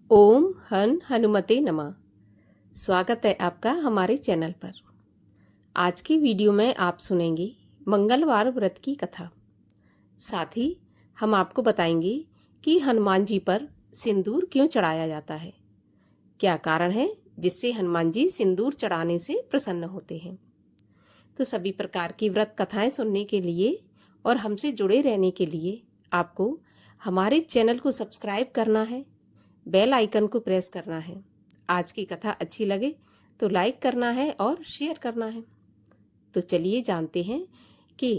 ओम हनुमते नमः। स्वागत है आपका हमारे चैनल पर। आज की वीडियो में आप सुनेंगे मंगलवार व्रत की कथा। साथ ही हम आपको बताएंगे कि हनुमान जी पर सिंदूर क्यों चढ़ाया जाता है, क्या कारण है जिससे हनुमान जी सिंदूर चढ़ाने से प्रसन्न होते हैं। तो सभी प्रकार की व्रत कथाएं सुनने के लिए और हमसे जुड़े रहने के लिए आपको हमारे चैनल को सब्सक्राइब करना है, बेल आइकन को प्रेस करना है। आज की कथा अच्छी लगे तो लाइक करना है और शेयर करना है। तो चलिए जानते हैं कि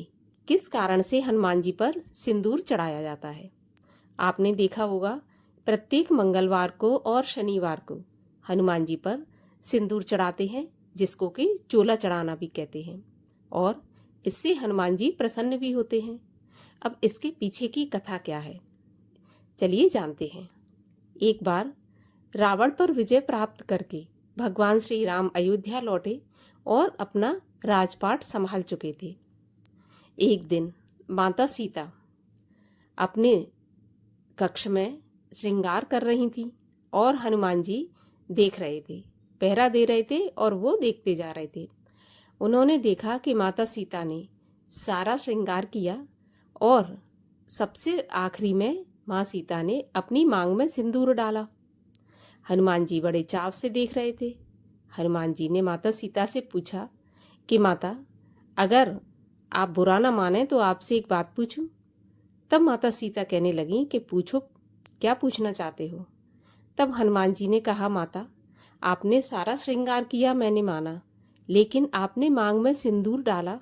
किस कारण से हनुमान जी पर सिंदूर चढ़ाया जाता है। आपने देखा होगा प्रत्येक मंगलवार को और शनिवार को हनुमान जी पर सिंदूर चढ़ाते हैं, जिसको कि चोला चढ़ाना भी कहते हैं, और इससे हनुमान जी प्रसन्न भी होते हैं। अब इसके पीछे की कथा क्या है, चलिए जानते हैं। एक बार रावण पर विजय प्राप्त करके भगवान श्री राम अयोध्या लौटे और अपना राजपाट संभाल चुके थे। एक दिन माता सीता अपने कक्ष में श्रृंगार कर रही थी और हनुमान जी देख रहे थे, पहरा दे रहे थे और वो देखते जा रहे थे। उन्होंने देखा कि माता सीता ने सारा श्रृंगार किया और सबसे आखिरी में माँ सीता ने अपनी मांग में सिंदूर डाला। हनुमान जी बड़े चाव से देख रहे थे। हनुमान जी ने माता सीता से पूछा कि माता, अगर आप बुरा ना माने तो आपसे एक बात पूछूं। तब माता सीता कहने लगी कि पूछो, क्या पूछना चाहते हो। तब हनुमान जी ने कहा, माता, आपने सारा श्रृंगार किया, मैंने माना, लेकिन आपने मांग में सिंदूर डाला,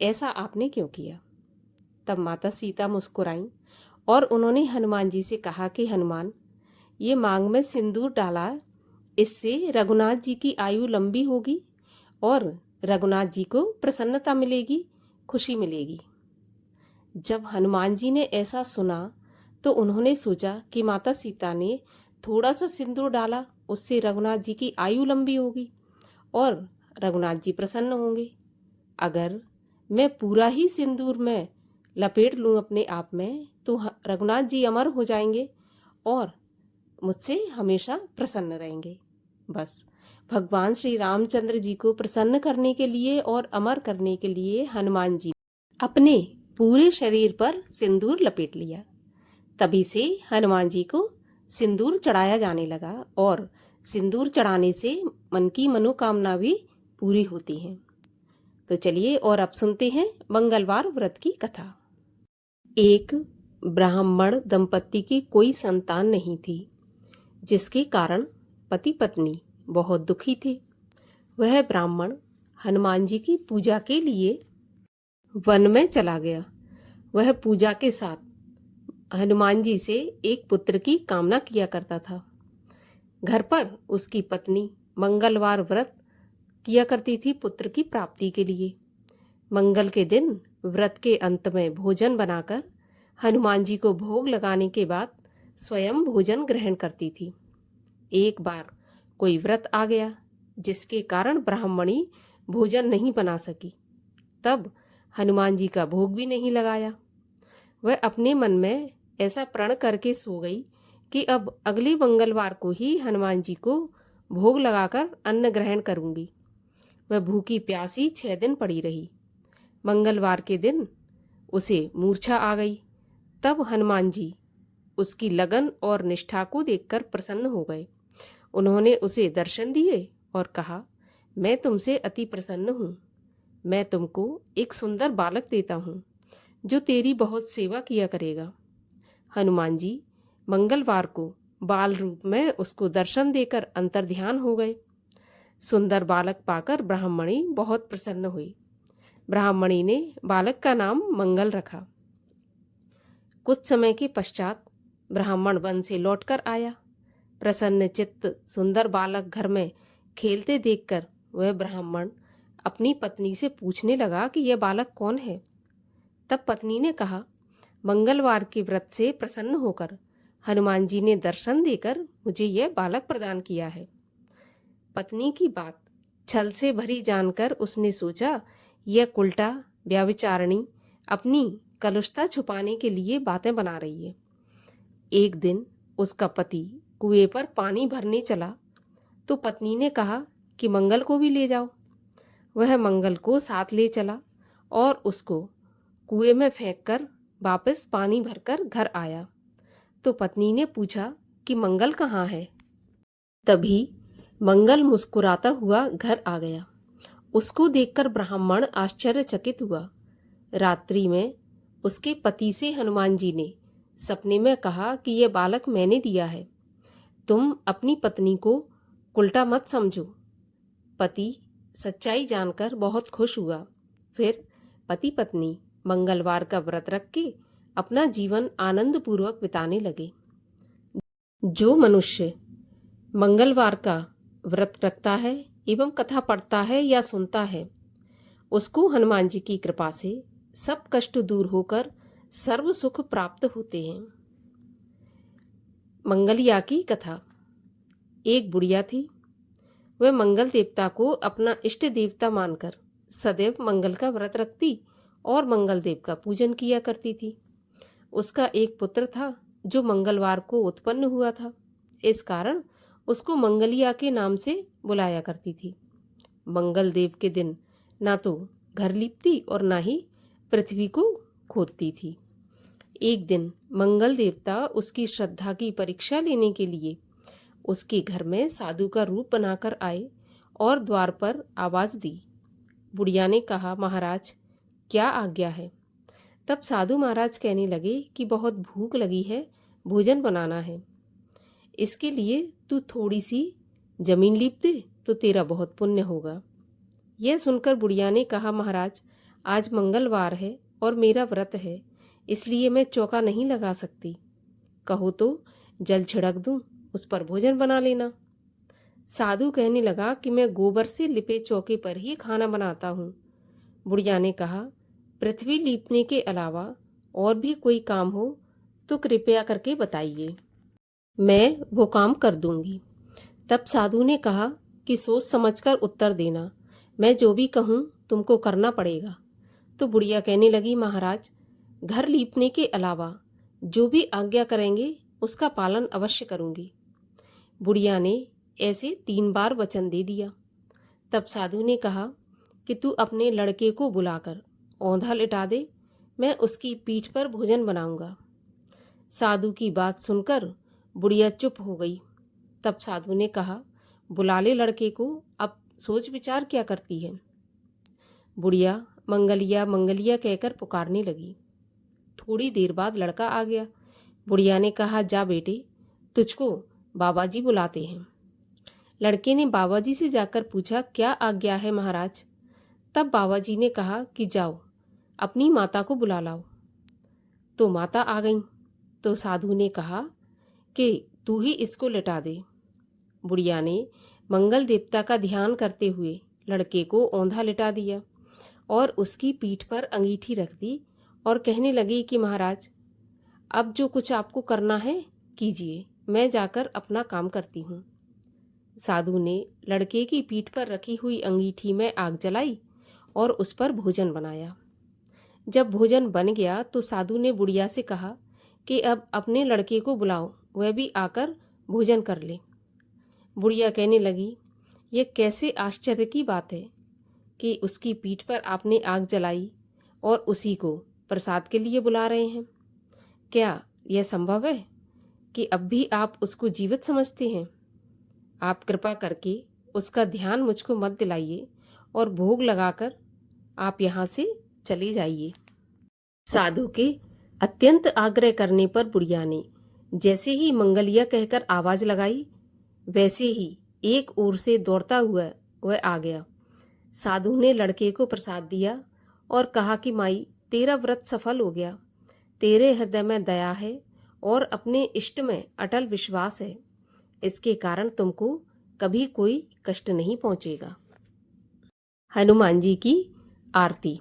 ऐसा आपने क्यों किया। तब माता सीता मुस्कुराईं और उन्होंने हनुमान जी से कहा कि हनुमान, ये मांग में सिंदूर डाला, इससे रघुनाथ जी की आयु लंबी होगी और रघुनाथ जी को प्रसन्नता मिलेगी, खुशी मिलेगी। जब हनुमान जी ने ऐसा सुना तो उन्होंने सोचा कि माता सीता ने थोड़ा सा सिंदूर डाला, उससे रघुनाथ जी की आयु लंबी होगी और रघुनाथ जी प्रसन्न होंगे। अगर मैं पूरा ही सिंदूर में लपेट लूं अपने आप में तो रघुनाथ जी अमर हो जाएंगे और मुझसे हमेशा प्रसन्न रहेंगे। बस भगवान श्री रामचंद्र जी को प्रसन्न करने के लिए और अमर करने के लिए हनुमान जी अपने पूरे शरीर पर सिंदूर लपेट लिया। तभी से हनुमान जी को सिंदूर चढ़ाया जाने लगा और सिंदूर चढ़ाने से मन की मनोकामना भी पूरी होती है। तो चलिए और अब सुनते हैं मंगलवार व्रत की कथा। एक ब्राह्मण दंपत्ति की कोई संतान नहीं थी, जिसके कारण पति पत्नी बहुत दुखी थे। वह ब्राह्मण हनुमान जी की पूजा के लिए वन में चला गया। वह पूजा के साथ हनुमान जी से एक पुत्र की कामना किया करता था। घर पर उसकी पत्नी मंगलवार व्रत किया करती थी पुत्र की प्राप्ति के लिए। मंगल के दिन व्रत के अंत में भोजन बनाकर हनुमान जी को भोग लगाने के बाद स्वयं भोजन ग्रहण करती थी। एक बार कोई व्रत आ गया जिसके कारण ब्राह्मणी भोजन नहीं बना सकी। तब हनुमान जी का भोग भी नहीं लगाया। वह अपने मन में ऐसा प्रण करके सो गई कि अब अगले मंगलवार को ही हनुमान जी को भोग लगाकर अन्न ग्रहण करूंगी। वह भूखी प्यासी 6 दिन पड़ी रही। मंगलवार के दिन उसे मूर्छा आ गई। तब हनुमान जी उसकी लगन और निष्ठा को देखकर प्रसन्न हो गए। उन्होंने उसे दर्शन दिए और कहा, मैं तुमसे अति प्रसन्न हूँ। मैं तुमको एक सुंदर बालक देता हूँ जो तेरी बहुत सेवा किया करेगा। हनुमान जी मंगलवार को बाल रूप में उसको दर्शन देकर अंतर्ध्यान हो गए। सुंदर बालक पाकर ब्राह्मणी बहुत प्रसन्न हुई। ब्राह्मणी ने बालक का नाम मंगल रखा। कुछ समय के पश्चात ब्राह्मण वन से लौटकर आया। प्रसन्न चित्त सुंदर बालक घर में खेलते देखकर वह ब्राह्मण अपनी पत्नी से पूछने लगा कि यह बालक कौन है। तब पत्नी ने कहा, मंगलवार के व्रत से प्रसन्न होकर हनुमान जी ने दर्शन देकर मुझे यह बालक प्रदान किया है। पत्नी की बात छल से भरी जानकर उसने सोचा, यह कुलटा व्यभिचारिणी अपनी कलुषता छुपाने के लिए बातें बना रही है। एक दिन उसका पति कुएं पर पानी भरने चला तो पत्नी ने कहा कि मंगल को भी ले जाओ। वह मंगल को साथ ले चला और उसको कुएं में फेंककर वापस पानी भरकर घर आया। तो पत्नी ने पूछा कि मंगल कहाँ है? तभी मंगल मुस्कुराता हुआ घर आ गया। उसको देखकर ब्राह्मण आश्चर्यचकित हुआ। रात्रि में उसके पति से हनुमान जी ने सपने में कहा कि यह बालक मैंने दिया है, तुम अपनी पत्नी को उल्टा मत समझो। पति सच्चाई जानकर बहुत खुश हुआ। फिर पति पत्नी मंगलवार का व्रत रख के अपना जीवन आनंद पूर्वक बिताने लगे। जो मनुष्य मंगलवार का व्रत रखता है एवं कथा पढ़ता है या सुनता है, उसको हनुमान जी की कृपा से सब कष्ट दूर होकर सर्व सुख प्राप्त होते हैं। मंगलिया की कथा। एक बुढ़िया थी। वह मंगल देवता को अपना इष्ट देवता मानकर सदैव मंगल का व्रत रखती और मंगल देव का पूजन किया करती थी। उसका एक पुत्र था जो मंगलवार को उत्पन्न हुआ था। इस कारण उसको मंगलिया के नाम से बुलाया करती थी। मंगल देव के दिन ना तो घर लीपती और ना ही पृथ्वी को खोदती थी। एक दिन मंगल देवता उसकी श्रद्धा की परीक्षा लेने के लिए उसके घर में साधु का रूप बनाकर आए और द्वार पर आवाज दी। बुढ़िया ने कहा, महाराज क्या आज्ञा है? तब साधु महाराज कहने लगे कि बहुत भूख लगी है, भोजन बनाना है। इसके लिए तू थोड़ी सी जमीन लीप दे तो तेरा बहुत पुण्य होगा। यह सुनकर बुढ़िया ने कहा, महाराज आज मंगलवार है और मेरा व्रत है, इसलिए मैं चौका नहीं लगा सकती। कहो तो जल छिड़क दूं, उस पर भोजन बना लेना। साधु कहने लगा कि मैं गोबर से लिपे चौके पर ही खाना बनाता हूँ। बुढ़िया ने कहा, पृथ्वी लीपने के अलावा और भी कोई काम हो तो कृपया करके बताइए, मैं वो काम कर दूंगी। तब साधु ने कहा कि सोच समझकर उत्तर देना, मैं जो भी कहूँ तुमको करना पड़ेगा। तो बुढ़िया कहने लगी, महाराज घर लीपने के अलावा जो भी आज्ञा करेंगे उसका पालन अवश्य करूंगी। बुढ़िया ने ऐसे 3 बार वचन दे दिया। तब साधु ने कहा कि तू अपने लड़के को बुलाकर औंधा लिटा दे, मैं उसकी पीठ पर भोजन बनाऊंगा। साधु की बात सुनकर बुढ़िया चुप हो गई। तब साधु ने कहा, बुला ले लड़के को, अब सोच विचार क्या करती है। बुढ़िया मंगलिया मंगलिया कहकर पुकारने लगी। थोड़ी देर बाद लड़का आ गया। बुढ़िया ने कहा, जा बेटे, तुझको बाबा जी बुलाते हैं। लड़के ने बाबा जी से जाकर पूछा, क्या आज्ञा है महाराज? तब बाबा जी ने कहा कि जाओ अपनी माता को बुला लाओ। तो माता आ गई। तो साधु ने कहा कि तू ही इसको लिटा दे। बुढ़िया ने मंगल देवता का ध्यान करते हुए लड़के को औंधा लिटा दिया और उसकी पीठ पर अंगीठी रख दी और कहने लगी कि महाराज अब जो कुछ आपको करना है कीजिए, मैं जाकर अपना काम करती हूँ। साधु ने लड़के की पीठ पर रखी हुई अंगीठी में आग जलाई और उस पर भोजन बनाया। जब भोजन बन गया तो साधु ने बुढ़िया से कहा कि अब अपने लड़के को बुलाओ, वह भी आकर भोजन कर ले। बुढ़िया कहने लगी, यह कैसे आश्चर्य की बात है कि उसकी पीठ पर आपने आग जलाई और उसी को प्रसाद के लिए बुला रहे हैं। क्या यह संभव है कि अब भी आप उसको जीवित समझते हैं? आप कृपा करके उसका ध्यान मुझको मत दिलाइए और भोग लगाकर आप यहाँ से चले जाइए। साधु के अत्यंत आग्रह करने पर बुढ़िया ने जैसे ही मंगलिया कहकर आवाज लगाई, वैसे ही एक ओर से दौड़ता हुआ वह आ गया। साधु ने लड़के को प्रसाद दिया और कहा कि माई, तेरा व्रत सफल हो गया। तेरे हृदय में दया है और अपने इष्ट में अटल विश्वास है, इसके कारण तुमको कभी कोई कष्ट नहीं पहुंचेगा। हनुमान जी की आरती।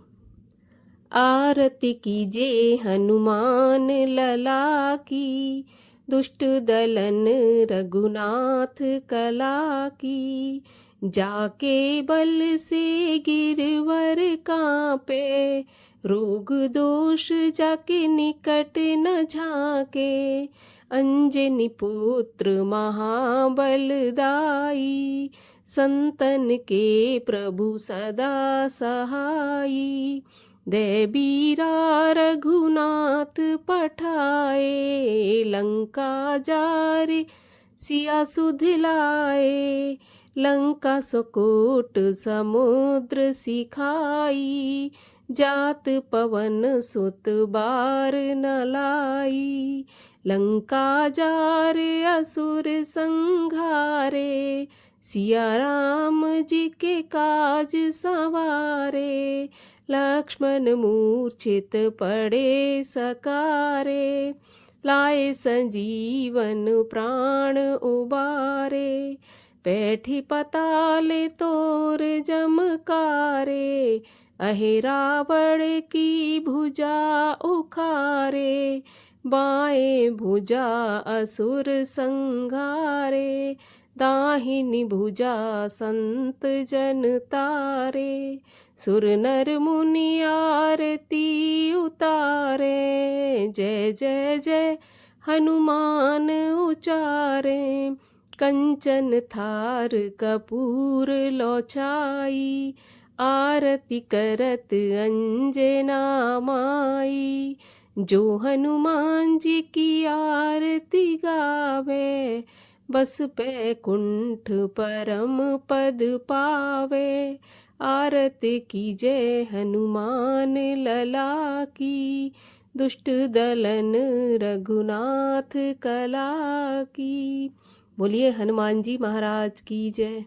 आरती कीजे हनुमान लला की, दुष्ट दलन रघुनाथ कला की। जाके बल से गिरवर कांपे, रोग दोष जाके निकट न झाके। अंजनी पुत्र महाबलदाई, संतन के प्रभु सदा सहाई। दे बीरा रघुनाथ पठाए, लंका जारे सिया सुधिलाए। लंका सकोट समुद्र सिखाई, जात पवन सुत बार न लाई। लंका जारे असुर संघारे, सिया राम जी के काज संवारे। लक्ष्मण मूर्छित पड़े सकारे, लाए संजीवन प्राण उबारे। बैठी पताले तोर जमकारे, अहे रावण की भुजा उखारे। बाएं भुजा असुर संघारे, दाहिनी भुजा संत जन तारे। सुर नर मुनि आरती उतारे, जय जय जय हनुमान उचारे। कंचन थार कपूर लौछाई, आरती करत अंजना माई। जो हनुमान जी की आरती गावे, बस बैकुंठ परम पद पावे। आरती कीजे हनुमान लला की, दुष्ट दलन रघुनाथ कला की। बोलिए हनुमान जी महाराज की जय।